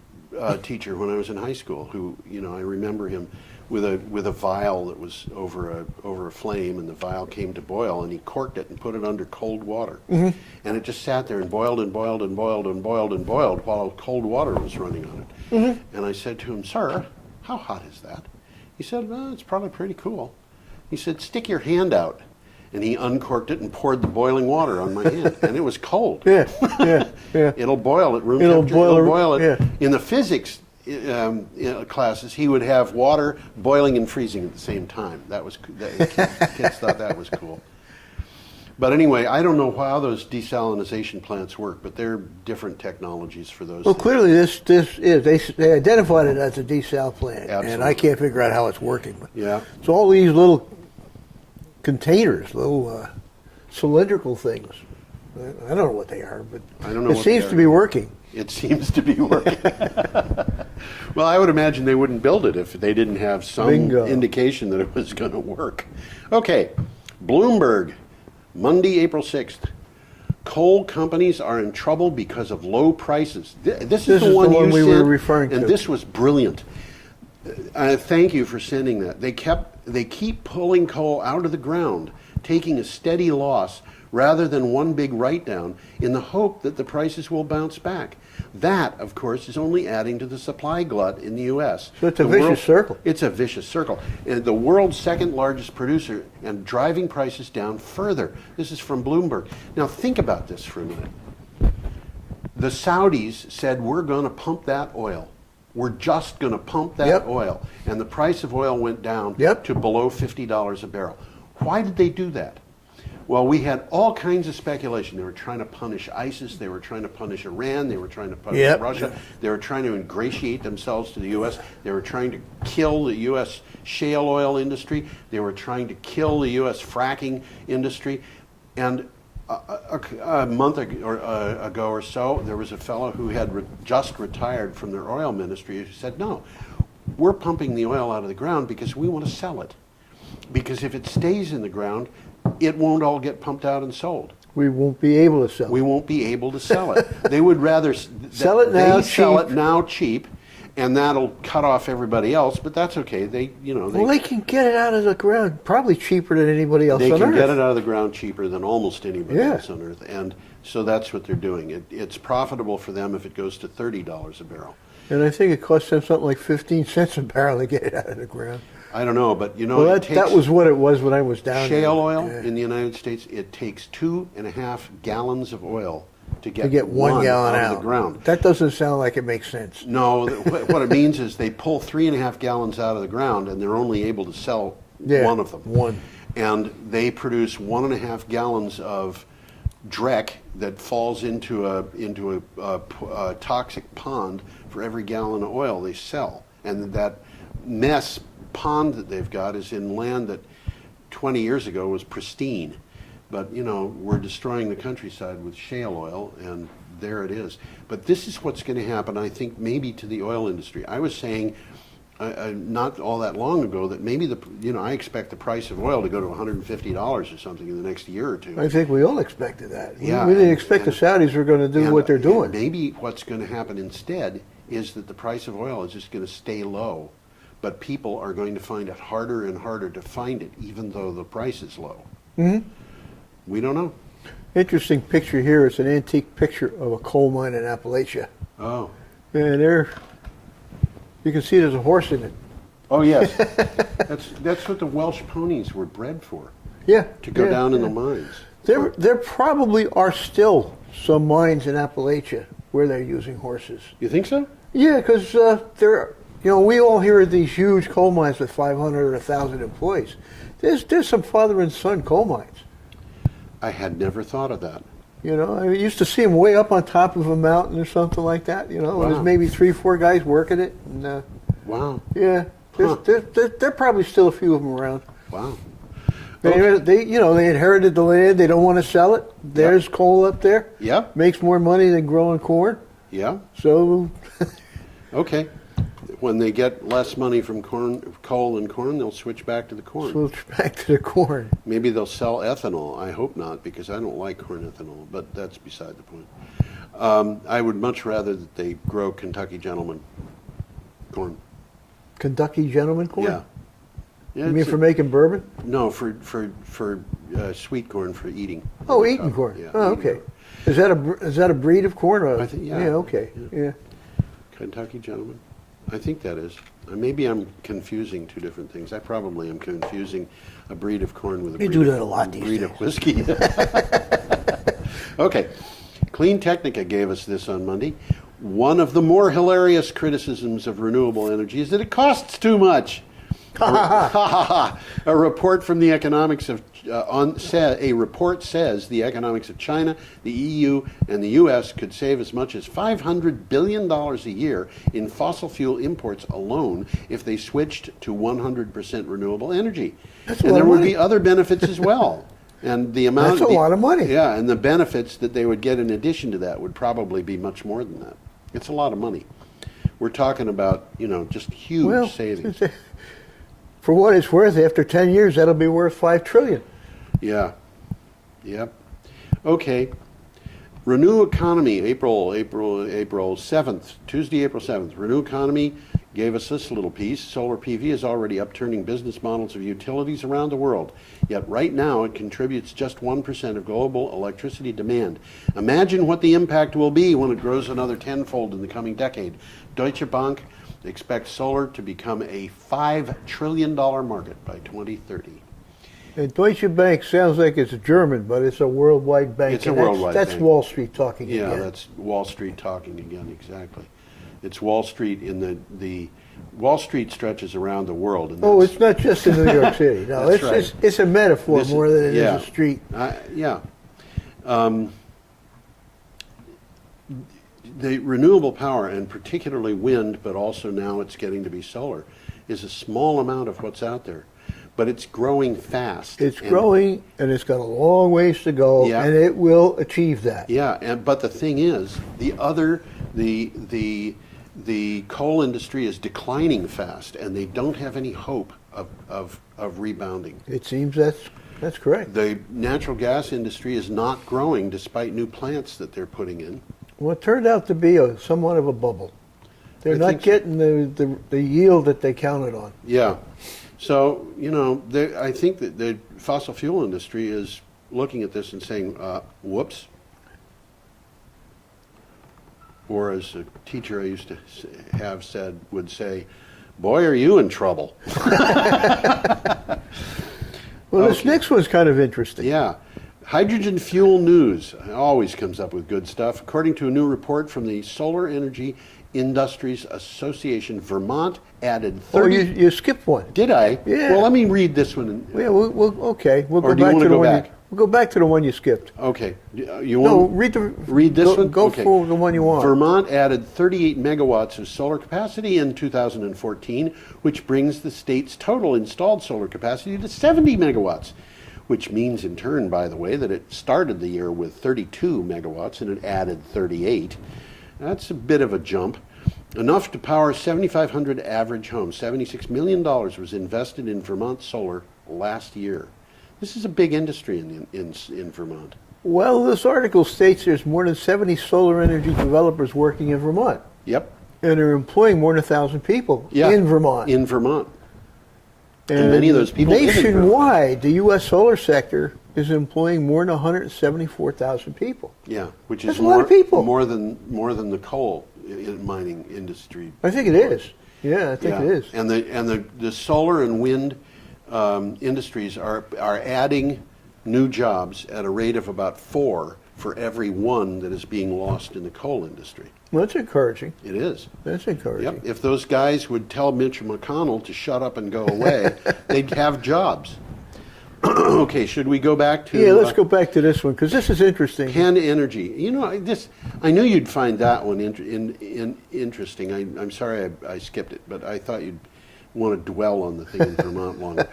teacher when I was in high school who, you know, I remember him with a vial that was over a flame, and the vial came to boil, and he corked it and put it under cold water, and it just sat there and boiled and boiled and boiled and boiled and boiled while cold water was running on it. And I said to him, "Sir, how hot is that?" He said, "Well, it's probably pretty cool." He said, "Stick your hand out." And he uncorked it and poured the boiling water on my hand, and it was cold. Yeah, yeah. It'll boil at room It'll temperature. boil It'll at- boil it. yeah. In the physics classes, he would have water boiling and freezing at the same time. Kids thought that was cool. But anyway, I don't know how those desalination plants work, but they're different technologies for those. Well, things. clearly this is they identified it as a desal plant, and Absolutely. I can't figure out how it's working. But Yeah. it's all these little containers, little cylindrical things. I don't know what they are, but I don't know it what they seems to are. be working. It seems to be working. Well, I would imagine they wouldn't build it if they didn't have some Bingo. indication that it was going to work. Okay, Bloomberg, Monday, April 6th. Coal companies are in trouble because of low prices. This is the one you we sent, were referring and to. this was brilliant. Thank you for sending that. They keep pulling coal out of the ground, taking a steady loss rather than one big write-down in the hope that the prices will bounce back. That, of course, is only adding to the supply glut in the U.S. So it's a vicious circle. It's a vicious circle. And the world's second largest producer and driving prices down further. This is from Bloomberg. Now think about this for a minute. The Saudis said, we're going to pump that oil. We're just going to pump that Yep. oil. And the price of oil went down Yep. to below $50 a barrel. Why did they do that? Well, we had all kinds of speculation. They were trying to punish ISIS. They were trying to punish Iran. They were trying to punish Yep. Russia. They were trying to ingratiate themselves to the U.S. They were trying to kill the U.S. shale oil industry. They were trying to kill the U.S. fracking industry. And a month ago or so, there was a fellow who had just retired from their oil ministry who said, no, we're pumping the oil out of the ground because we want to sell it. Because if it stays in the ground, it won't all get pumped out and sold. We won't be able to sell We it. won't be able to sell it. They would rather Sell it now sell cheap. it now cheap, and that'll cut off everybody else. But that's okay. Well, they can get it out of the ground probably cheaper than anybody else they on can Earth. get it out of the ground cheaper than almost anybody Yeah. else on Earth, and so that's what they're doing. It's profitable for them if it goes to $30 a barrel. And I think it cost them something like 15 cents a barrel to get it out of the ground. I don't know, but you know, Well, it takes that was what it was when I was down there. shale oil Yeah. in the United States. It takes 2.5 gallons of oil to get, To get 1 gallon out out of the ground. That doesn't sound like it makes sense. No, what it means is they pull 3.5 gallons out of the ground, and they're only able to sell Yeah, one of them. one. And they produce 1.5 gallons of dreck that falls into a toxic pond for every gallon of oil they sell. And that mess pond that they've got is in land that 20 years ago was pristine. But, you know, we're destroying the countryside with shale oil, and there it is. But this is what's going to happen, I think, maybe to the oil industry. I was saying not all that long ago that maybe I expect the price of oil to go to $150 or something in the next year or two. I think we all expected that. Yeah, We didn't expect the Saudis were going to do what they're doing. And maybe what's going to happen instead is that the price of oil is just going to stay low, but people are going to find it harder and harder to find it, even though the price is low. Mm-hmm. We don't know. Interesting picture here. It's an antique picture of a coal mine in Appalachia. Oh. And there, you can see there's a horse in it. Oh, yes. That's what the Welsh ponies were bred for. Yeah. To go down in the mines. There probably are still some mines in Appalachia where they're using horses. You think so? Yeah, because we all hear of these huge coal mines with 500 or 1,000 employees. There's some father and son coal mines. I had never thought of that. I used to see them way up on top of a mountain or something like that. Wow. There's maybe 3-4 guys working it. And, wow. Yeah, there probably still a few of them around. Wow. They inherited the land. They don't want to sell it. There's coal up there. Yeah. Makes more money than growing corn. Yeah. So. Okay. When they get less money from coal and corn, they'll switch back to the corn. Switch back to the corn. Maybe they'll sell ethanol. I hope not, because I don't like corn ethanol, but that's beside the point. I would much rather that they grow Kentucky Gentleman corn. Kentucky Gentleman corn? Yeah. You mean for making bourbon? No, for sweet corn for eating. Oh, eating corn. Yeah, oh, okay. Is that a breed of corn? Or? I think, yeah. Yeah, okay. Yeah. Kentucky Gentleman. I think that is. Maybe I'm confusing two different things. I probably am confusing a breed of corn with a breed of whiskey. Okay. Clean Technica gave us this on Monday. One of the more hilarious criticisms of renewable energy is that it costs too much. A report from the economics of a report says the economics of China, the EU, and the U.S. could save as much as $500 billion a year in fossil fuel imports alone if they switched to 100% renewable energy. That's a lot of money. And there would be other benefits as well. And the amount That's a lot of money. Yeah, and the benefits that they would get in addition to that would probably be much more than that. It's a lot of money. We're talking about, just huge savings. For what it's worth, after 10 years, that'll be worth $5 trillion. Yeah. Yep. Okay. Renew Economy, April 7th, Tuesday, April 7th. Renew Economy gave us this little piece. Solar PV is already upturning business models of utilities around the world. Yet right now it contributes just 1% of global electricity demand. Imagine what the impact will be when it grows another tenfold in the coming decade. Deutsche Bank expects solar to become a $5 trillion market by 2030. And Deutsche Bank sounds like it's German, but it's a worldwide bank. It's a worldwide bank. That's Wall Street talking again. Yeah, that's Wall Street talking again, exactly. It's Wall Street in the Wall Street stretches around the world. And it's not just in New York City. No, it's a metaphor more than it is a street. Yeah. The renewable power, and particularly wind, but also now it's getting to be solar, is a small amount of what's out there. But it's growing fast. It's growing, and it's got a long ways to go, and it will achieve that. Yeah, but the thing is, the coal industry is declining fast, and they don't have any hope of rebounding. It seems that's correct. The natural gas industry is not growing despite new plants that they're putting in. Well, it turned out to be somewhat of a bubble. They're not getting the yield that they counted on. Yeah. So, I think that the fossil fuel industry is looking at this and saying, whoops. Or as a teacher I used to have said, would say, boy, are you in trouble. Well, this next one's kind of interesting. Yeah. Hydrogen fuel news always comes up with good stuff. According to a new report from the Solar Energy Industries Association, Vermont added 30... Oh, you skipped one. Did I? Yeah. Well, let me read this one. Yeah, okay. We'll or go do you back want to the go one back? We'll go back to the one you skipped. Okay. You want read this one? Go okay. for the one you want. Vermont added 38 megawatts of solar capacity in 2014, which brings the state's total installed solar capacity to 70 megawatts. Which means in turn, by the way, that it started the year with 32 megawatts and it added 38. That's a bit of a jump. Enough to power 7,500 average homes. $76 million was invested in Vermont solar last year. This is a big industry in Vermont. Well, this article states there's more than 70 solar energy developers working in Vermont. Yep. And they're employing more than 1,000 people Yeah, in Vermont. In Vermont. And many of those people live in Vermont. Nationwide, the U.S. solar sector is employing more than 174,000 people. Yeah, which That's is a lot of people. more than the coal mining industry. I think it is. Yeah, I think it is. And the solar and wind industries are adding new jobs at a rate of about 4 for every 1 that is being lost in the coal industry. Well, that's encouraging. It is. That's encouraging. Yep. If those guys would tell Mitch McConnell to shut up and go away, they'd have jobs. Okay, should we go back to... Yeah, let's go back to this one, because this is interesting. Penn Energy. You know, I knew you'd find that one interesting. I'm sorry I skipped it, but I thought you'd want to dwell on the thing in Vermont longer.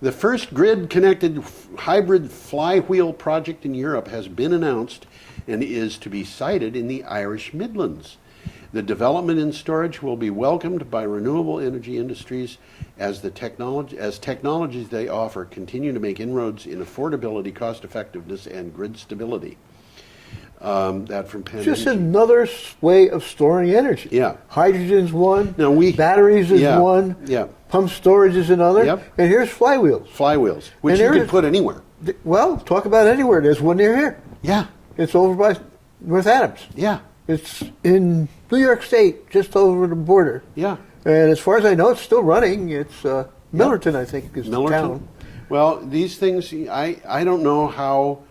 The first grid-connected hybrid flywheel project in Europe has been announced and is to be sited in the Irish Midlands. The development and storage will be welcomed by renewable energy industries as technologies they offer continue to make inroads in affordability, cost-effectiveness, and grid stability. That from Penn Just Energy. another way of storing energy. Yeah. Hydrogen's one. Now batteries is yeah, one. Yeah. Pump storage is another. Yep. And here's flywheels. Flywheels, which And you there can is- put anywhere. Well, talk about anywhere. There's one near here. Yeah. It's over by North Adams. Yeah. It's in New York State, just over the border. Yeah. And as far as I know, it's still running. It's Millerton, I think, is the Millerton. town. Well, these things, I don't know how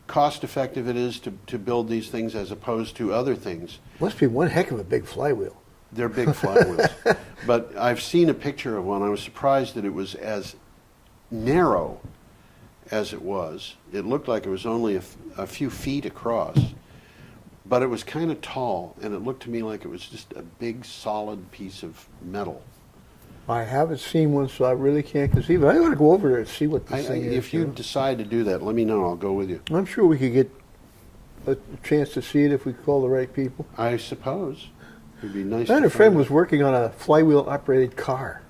cost effective it is to build these things as opposed to other things. Must be one heck of a big flywheel. They're big flywheels. But I've seen a picture of one. I was surprised that it was as narrow as it was. It looked like it was only a few feet across. But it was kind of tall, and it looked to me like it was just a big, solid piece of metal. I haven't seen one, so I really can't conceive it. I ought to go over there and see what this thing is. If you decide to do that, let me know. I'll go with you. I'm sure we could get a chance to see it if we call the right people. I suppose. It'd be nice I had to a friend find was working on a flywheel-operated car.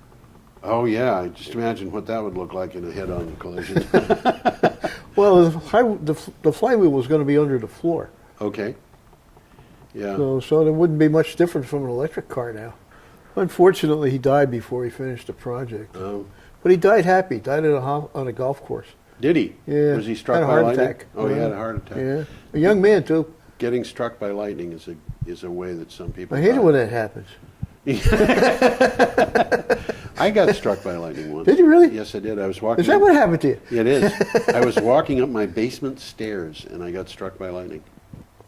Oh, yeah. Just imagine what that would look like in a head-on collision. Well, the flywheel was going to be under the floor. Okay. Yeah. So there wouldn't be much different from an electric car now. Unfortunately, he died before he finished the project. But he died happy. He died on a golf course. Did he? Yeah. Was he struck Had a by heart lightning? attack. Oh, he had a heart attack. Yeah. A young man, too. Getting struck by lightning is a way that some people I hate die. it when that happens. I got struck by lightning once. Did you really? Yes, I did. I was walking. Is that what happened to you? It is. I was walking up my basement stairs and I got struck by lightning.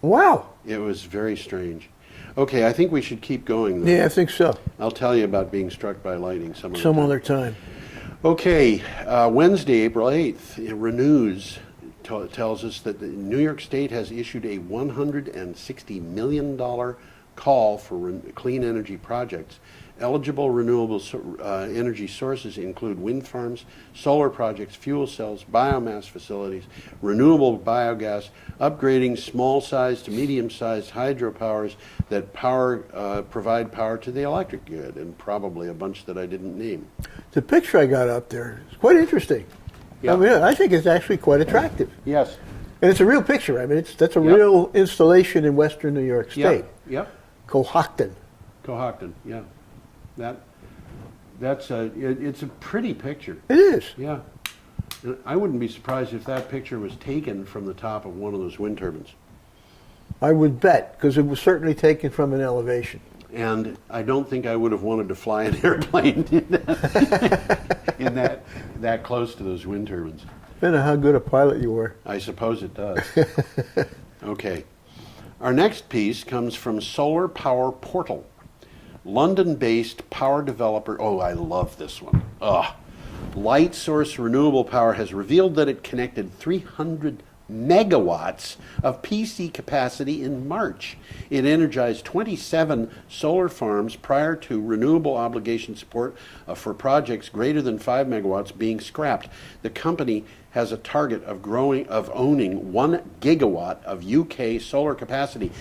Wow. It was very strange. Okay, I think we should keep going, though. Yeah, I think so. I'll tell you about being struck by lightning some Other time. Okay, Wednesday, April 8th, Renews tells us that the New York State has issued a $160 million call for clean energy projects. Eligible renewable energy sources include wind farms, solar projects, fuel cells, biomass facilities, renewable biogas, upgrading small-sized to medium-sized hydropowers that provide power to the electric grid, and probably a bunch that I didn't name. The picture I got up there is quite interesting. Yeah. I mean, I think it's actually quite attractive. Yes. And it's a real picture. I mean, that's a Yep. real installation in western New York State. Yep. Cohocton. Cohocton, yeah. It's a pretty picture. It is. Yeah. And I wouldn't be surprised if that picture was taken from the top of one of those wind turbines. I would bet, because it was certainly taken from an elevation. And I don't think I would have wanted to fly an airplane in that close to those wind turbines. Depending on how good a pilot you were. I suppose it does. Okay. Our next piece comes from Solar Power Portal. London-based power developer, oh, I love this one. Light Source Renewable Power has revealed that it connected 300 megawatts of PC capacity in March. It energized 27 solar farms prior to renewable obligation support for projects greater than 5 megawatts being scrapped. The company has a target of owning 1 gigawatt of UK solar capacity.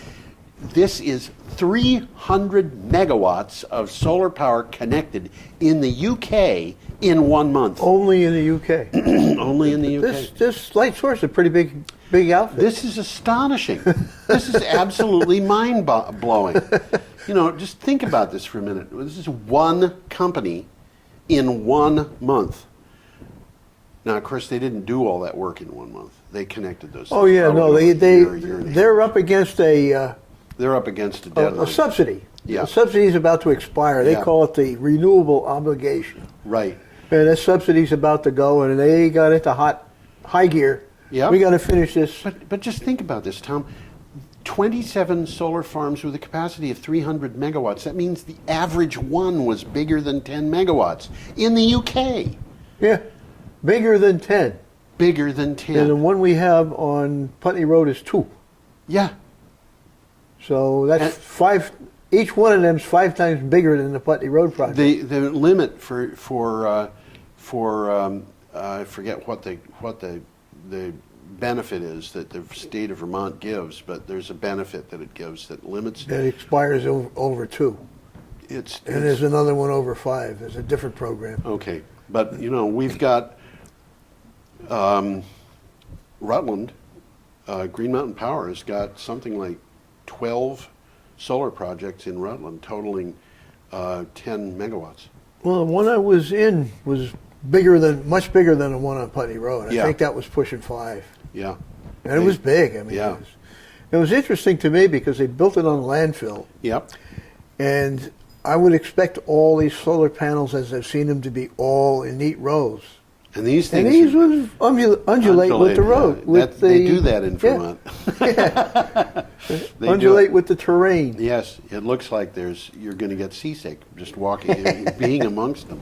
This is 300 megawatts of solar power connected in the UK in 1 month. Only in the UK. Only in the UK. This Light Source is a pretty big outfit. This is astonishing. This is absolutely mind-blowing. You know, just think about this for a minute. This is one company in 1 month. Now, of course, they didn't do all that work in 1 month. They connected those. Oh yeah, no, probably they over a year and a half. they're up against a They're up against a deadline. a subsidy. Yeah. The subsidy is about to expire. They Yeah. call it the renewable obligation. Right. And that subsidy's about to go, and they got into high gear. Yep. We got to finish this. But just think about this, Tom. 27 solar farms with a capacity of 300 megawatts. That means the average one was bigger than 10 megawatts in the UK. Yeah, bigger than 10. Bigger than 10. And the one we have on Putney Road is 2. Yeah. So that's And- 5. Each one of them is 5 times bigger than the Putney Road project. The limit for I forget what the benefit is that the state of Vermont gives, but there's a benefit that it gives that limits. That expires over 2. And there's another one over 5. There's a different program. Okay, but you know we've got Rutland, Green Mountain Power has got something like 12 solar projects in Rutland, totaling 10 megawatts. Well, the one I was in was much bigger than the one on Putney Road. I think that was pushing 5. Yeah, And it was big. I mean, Yeah. it was interesting to me because they built it on landfill. Yep. And I would expect all these solar panels, as I've seen them, to be all in neat rows. And these things. And these would undulate with the road. They do that in Vermont. They do Undulate it. with the terrain. Yes, it looks like you're going to get seasick just walking, being amongst them.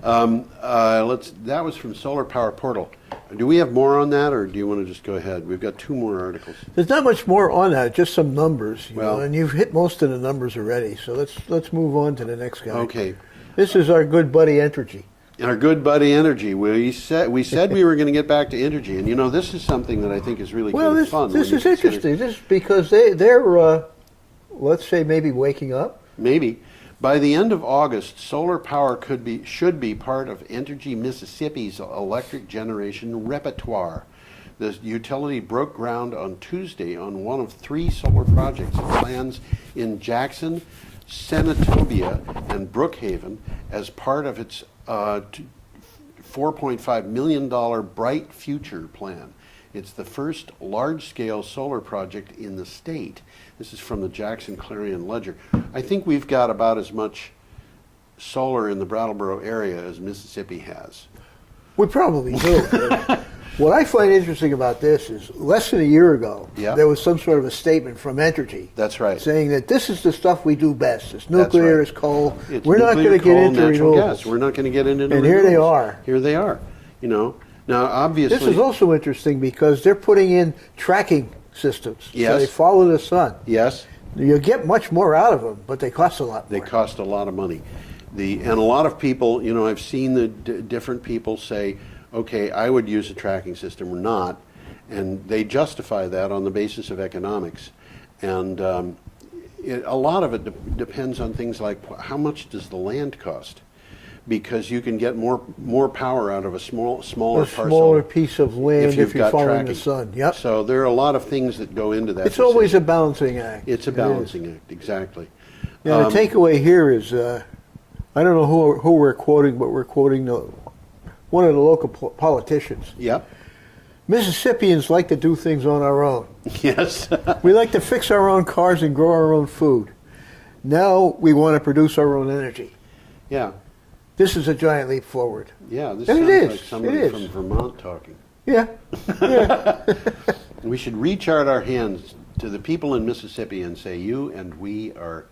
That was from Solar Power Portal. Do we have more on that, or do you want to just go ahead? We've got 2 more articles. There's not much more on that, just some numbers. You Well- know, and you've hit most of the numbers already. So let's move on to the next guy. Okay. This is our good buddy Entergy. Our good buddy Energy. We said we were going to get back to energy, and you know this is something that I think is really Well, kind of this fun. this when is you consider- interesting. This because they're let's say maybe waking up. Maybe. By the end of August, solar power should be part of Entergy Mississippi's electric generation repertoire. The utility broke ground on Tuesday on one of 3 solar projects it plans in Jackson, Senatobia, and Brookhaven as part of its $4.5 million Bright Future plan. It's the first large-scale solar project in the state. This is from the Jackson Clarion Ledger. I think we've got about as much solar in the Brattleboro area as Mississippi has. We probably do. What I find interesting about this is less than a year ago, Yeah. there was some sort of a statement from Entergy. That's right. Saying that this is the stuff we do best. It's nuclear, right. it's coal. It's We're not nuclear, going to get coal, into natural renewables. gas. We're not going to get into And here they renewables. are. Here they are. You know, now obviously. This is also interesting because they're putting in tracking systems. So Yes. they follow the sun. Yes. You get much more out of them, but they cost a lot They more. cost a lot of money. And a lot of people, you know, I've seen the different people say, okay, I would use a tracking system or not, and they justify that on the basis of economics. And a lot of it depends on things like how much does the land cost? Because you can get more power out of a smaller A parcel. smaller piece of land if you've you're got following tracking. the sun. Yep. So there are a lot of things that go into that. It's always a decision. balancing act. It's a It is. balancing act, exactly. Now, the takeaway here is, I don't know who we're quoting, but we're quoting one of the local politicians. Yep. Mississippians like to do things on our own. Yes. We like to fix our own cars and grow our own food. Now we want to produce our own energy. Yeah. This is a giant leap forward. Yeah, this And sounds it is. like somebody It is. from Vermont talking. Yeah. We should reach out our hands to the people in Mississippi and say, you and we are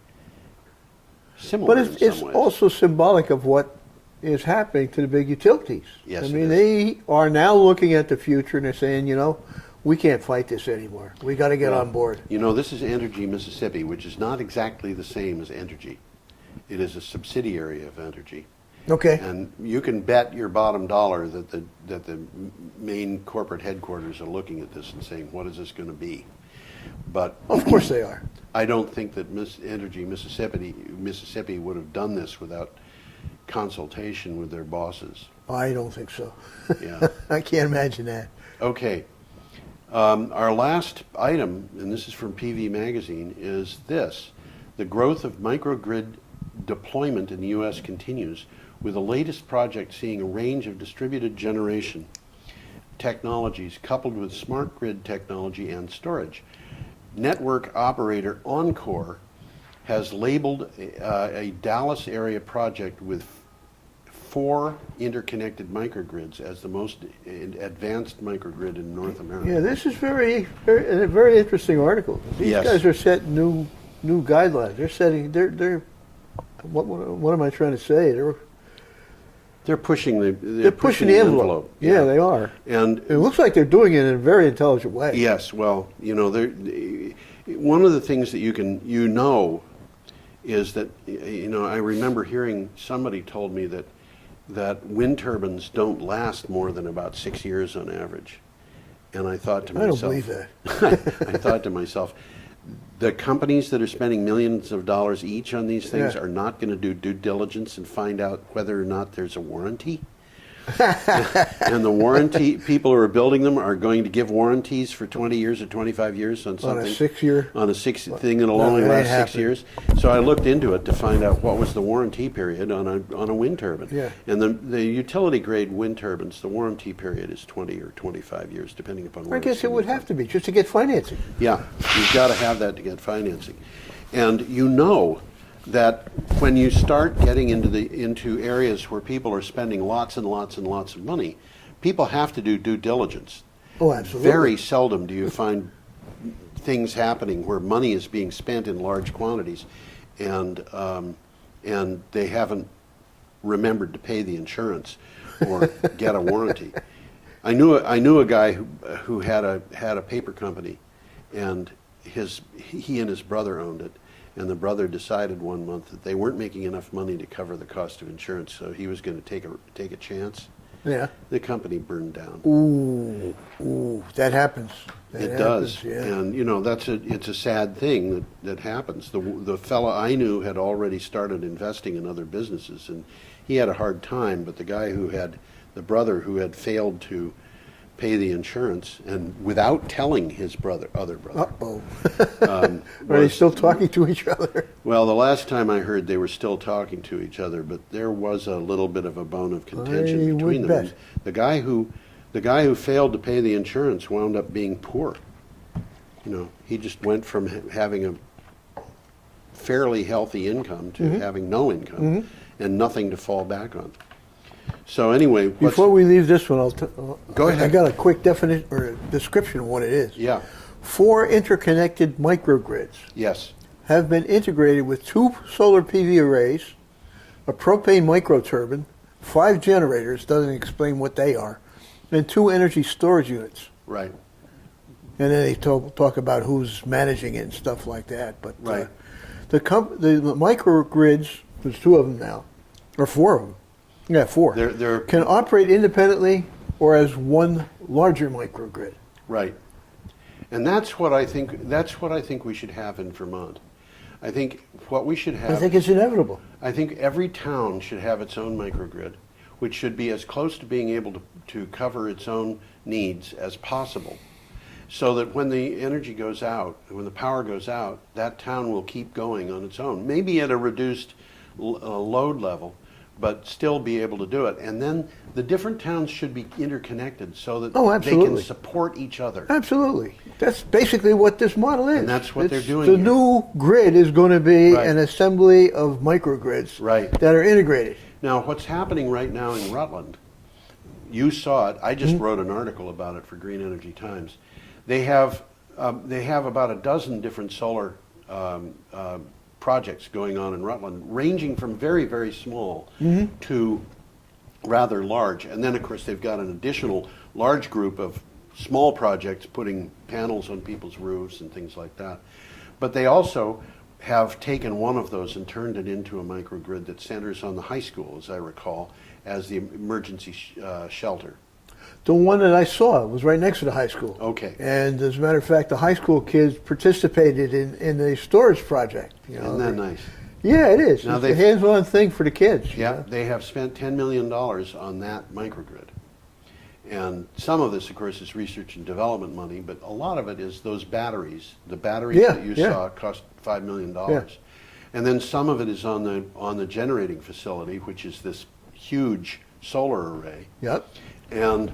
similar But in it's some ways. also symbolic of what is happening to the big utilities. Yes, I it mean, is. they are now looking at the future and they're saying, you know, we can't fight this anymore. We got to get on board. You know, this is Entergy Mississippi, which is not exactly the same as Entergy. It is a subsidiary of Entergy. Okay. And you can bet your bottom dollar that the main corporate headquarters are looking at this and saying, what is this going to be? But Of course they are. I don't think that Energy Mississippi would have done this without consultation with their bosses. I don't think so. Yeah. I can't imagine that. Okay. Our last item, and this is from PV Magazine, is this. The growth of microgrid deployment in the U.S. continues, with the latest project seeing a range of distributed generation technologies coupled with smart grid technology and storage. Network operator Encore has labeled a Dallas area project with 4 interconnected microgrids as the most advanced microgrid in North America. Yeah, this is a very interesting article. These Yes. guys are setting new guidelines. They're what am I trying to say? They're pushing the envelope. Yeah, they are. And it looks like they're doing it in a very intelligent way. yes, well, one of the things that you know is that, I remember hearing somebody told me that wind turbines don't last more than about 6 years on average. And I thought to myself, I don't believe that. I thought to myself, the companies that are spending millions of dollars each on these things Yeah. are not going to do due diligence and find out whether or not there's a warranty. And the warranty people who are building them are going to give warranties for 20 years or 25 years on something. On a 6-year? On a thing that'll No, only it ain't last 6 happening. years. So I looked into it to find out what was the warranty period on a wind turbine. Yeah. And the utility grade wind turbines, the warranty period is 20 or 25 years, depending upon where I guess it's it would coming have to be just to get financing. yeah, you've got to have that to get financing. And that when you start getting into areas where people are spending lots and lots and lots of money, people have to do due diligence. Oh, absolutely. Very seldom do you find things happening where money is being spent in large quantities and they haven't remembered to pay the insurance or get a warranty. I knew a guy who had a paper company, and he and his brother owned it, and the brother decided one month that they weren't making enough money to cover the cost of insurance, so he was going to take a chance. Yeah. The company burned down. Ooh, that happens. It does, yeah. and it's a sad thing that happens. The fella I knew had already started investing in other businesses, and he had a hard time. But the brother who had failed to pay the insurance, and without telling his other brother. Uh-oh. Are they still talking to each other? Well, the last time I heard, they were still talking to each other, but there was a little bit of a bone of contention I between would them. bet. And the guy who failed to pay the insurance wound up being poor. He just went from having a fairly healthy income to having no income and nothing to fall back on. So anyway, Before we leave this one, Go ahead. I got a quick definition or a description of what it is. Yeah. 4 interconnected microgrids Yes. have been integrated with 2 solar PV arrays, a propane microturbine, 5 generators, doesn't explain what they are, and 2 energy storage units. Right. And then they talk about who's managing it and stuff like that. But Right. the microgrids, there's 2 of them now, or 4 of them. Yeah, 4. They're Can operate independently or as one larger microgrid. right. And that's what I think we should have in Vermont. I think what we should have. I think it's inevitable. I think every town should have its own microgrid, which should be as close to being able to cover its own needs as possible, so that when the energy goes out, when the power goes out, that town will keep going on its own, maybe at a reduced load level, but still be able to do it. And then the different towns should be interconnected so that they can absolutely. support each other. Absolutely. That's basically what this model is. And that's what they're doing The here. new grid is going to be Right. an assembly of microgrids Right. that are integrated. Now, what's happening right now in Rutland, you saw it. I just wrote an article about it for Green Energy Times. They have about a dozen different solar projects going on in Rutland, ranging from very, very small to rather large. And then, of course, they've got an additional large group of small projects putting panels on people's roofs and things like that. But they also have taken one of those and turned it into a microgrid that centers on the high school, as I recall, as the emergency shelter. The one that I saw was right next to the high school. Okay. And as a matter of fact, the high school kids participated in the storage project. Isn't that nice? Yeah, it is. Now It's a hands-on thing for the kids. Yeah, they have spent $10 million on that microgrid. And some of this, of course, is research and development money, but a lot of it is those batteries. The batteries that you saw cost $5 million. Yeah. And then some of it is on the generating facility, which is this huge solar array. Yep. And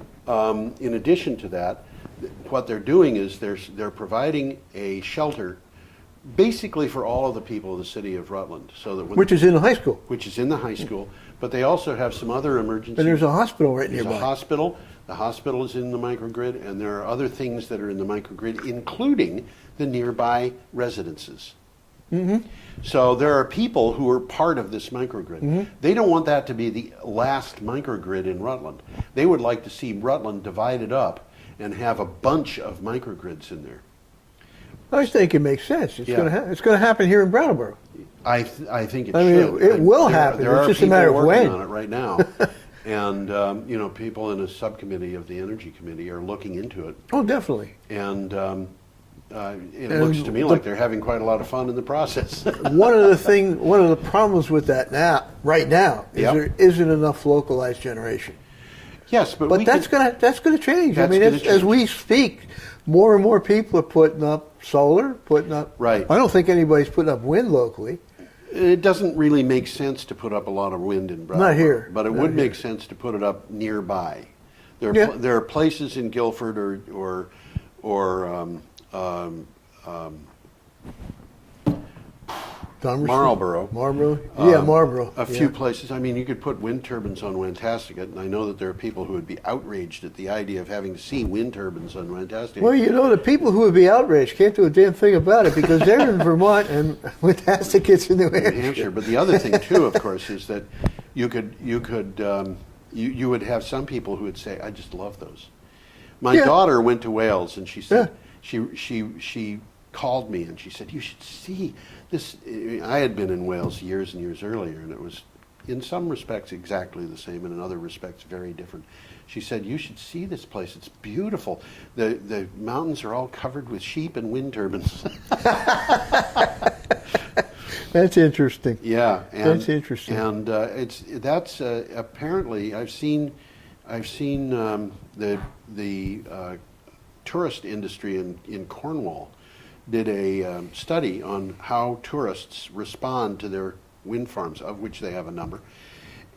in addition to that, what they're doing is they're providing a shelter basically for all of the people of the city of Rutland, so that Which is in the high school. which is in the high school, but they also have some other emergency. And there's a hospital right There's nearby. a hospital. The hospital is in the microgrid, and there are other things that are in the microgrid, including the nearby residences. Mm-hmm. So there are people who are part of this microgrid. Mm-hmm. They don't want that to be the last microgrid in Rutland. They would like to see Rutland divided up and have a bunch of microgrids in there. I think it makes sense. It's Yeah. going to happen here in Brattleboro. I think it I mean, should. it will happen. There It's are just a people matter of working when. on it right now, and people in a subcommittee of the Energy Committee are looking into it, Oh, definitely. and it looks to me like they're having quite a lot of fun in the process. One of the problems with that right now, is Yep. there isn't enough localized generation. Yes, but But that's gonna change. I That's mean, gonna as change. we speak, more and more people are putting up solar, putting up. Right. I don't think anybody's putting up wind locally. It doesn't really make sense to put up a lot of wind in Brattleboro. Not here. But it Not would here. make sense to put it up nearby. Yeah. There are places in Guilford or Marlboro. Marlboro. Yeah, Marlboro. A few places. I mean, you could put wind turbines on Wantastica, and I know that there are people who would be outraged at the idea of having to see wind turbines on Wantastica. Well, the people who would be outraged can't do a damn thing about it because they're in Vermont and Fantastic gets in New Hampshire. But the other thing too, of course, is that you would have some people who would say, "I just love those." My Yeah. daughter went to Wales, and she said she called me and she said, "You should see this." I had been in Wales years and years earlier, and it was in some respects exactly the same, and in other respects very different. She said, "You should see this place. It's beautiful. The mountains are all covered with sheep and wind turbines." That's interesting. Yeah, That's interesting. And that's apparently I've seen the tourist industry in Cornwall did a study on how tourists respond to their wind farms, of which they have a number,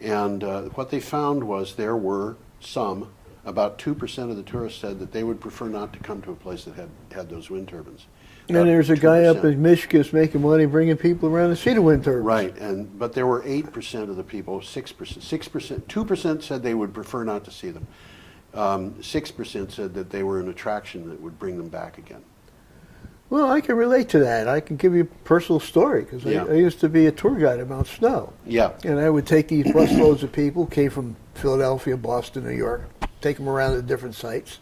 and what they found was there were some. About 2% of the tourists said that they would prefer not to come to a place that had those wind turbines. And there's a guy up 2%. in Michigan making money bringing people around to see the wind turbines. Right, but there were 8% of the people, 6%, 2% said they would prefer not to see them. 6% said that they were an attraction that would bring them back again. Well, I can relate to that. I can give you a personal story because Yeah. I used to be a tour guide at Mount Snow. Yeah, And I would take these busloads of people, came from Philadelphia, Boston, New York, take them around to different sites.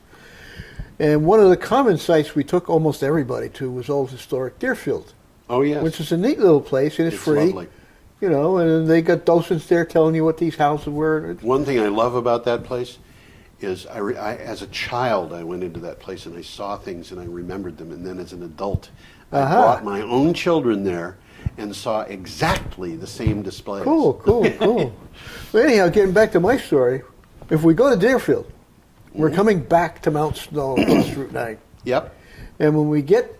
And one of the common sites we took almost everybody to was Old Historic Deerfield, oh yes. which is a neat little place, and it's free. Lovely. And they got docents there telling you what these houses were. One thing I love about that place is I as a child, I went into that place and I saw things and I remembered them. And then as an adult, I brought my own children there and saw exactly the same displays. Cool. But anyhow, getting back to my story, if we go to Deerfield, we're coming back to Mount Snow across Route 9. Yep. And when we get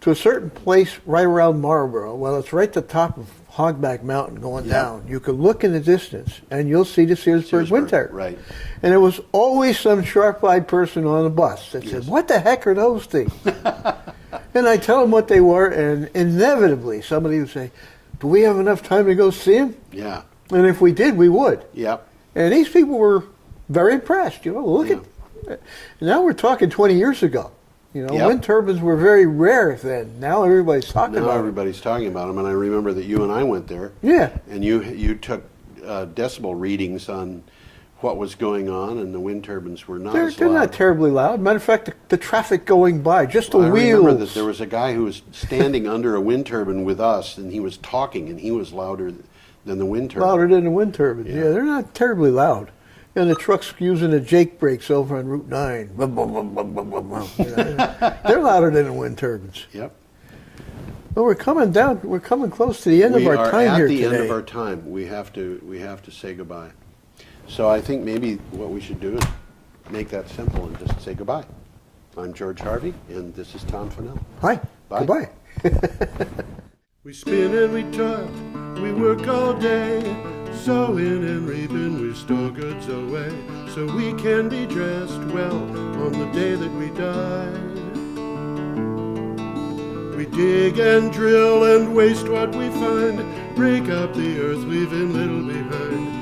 to a certain place right around Marlboro, well, it's right at the top of Hogback Mountain going down. You can look in the distance and you'll see the Searsburg Wind Tower. Right. And there was always some sharp-eyed person on the bus that said, "What the heck are those things?" And I tell them what they were, and inevitably somebody would say, "Do we have enough time to go see them?" Yeah. And if we did, we would. Yep. And these people were very impressed. Look at. Now we're talking 20 years ago. Yep. Wind turbines were very rare then. Now everybody's talking Now about everybody's talking about them, and I remember that you and I went there. Yeah. And you took decibel readings on what was going on, and the wind turbines were not as They're loud. not terribly loud. Matter of fact, the traffic going by, just the I wheels. remember that there was a guy who was standing under a wind turbine with us, and he was talking, and he was louder than the wind turbine. Louder than the wind turbines. Yeah, they're not terribly loud. And the trucks using the Jake brakes over on Route 9. Bum, bum, bum, bum, bum, bum, bum. You know, they're louder than the wind turbines. Yep. Well, we're coming close to the end of our time here today. We are at the end of our time. We have to say goodbye. So I think maybe what we should do is make that simple and just say goodbye. I'm George Harvey, and this is Tom Fennell. Hi. Bye. Goodbye. We spin and we toil, we work all day, sowing and reaping, we store goods away, so we can be dressed well on the day that we die. We dig and drill and waste what we find, break up the earth, leaving little behind.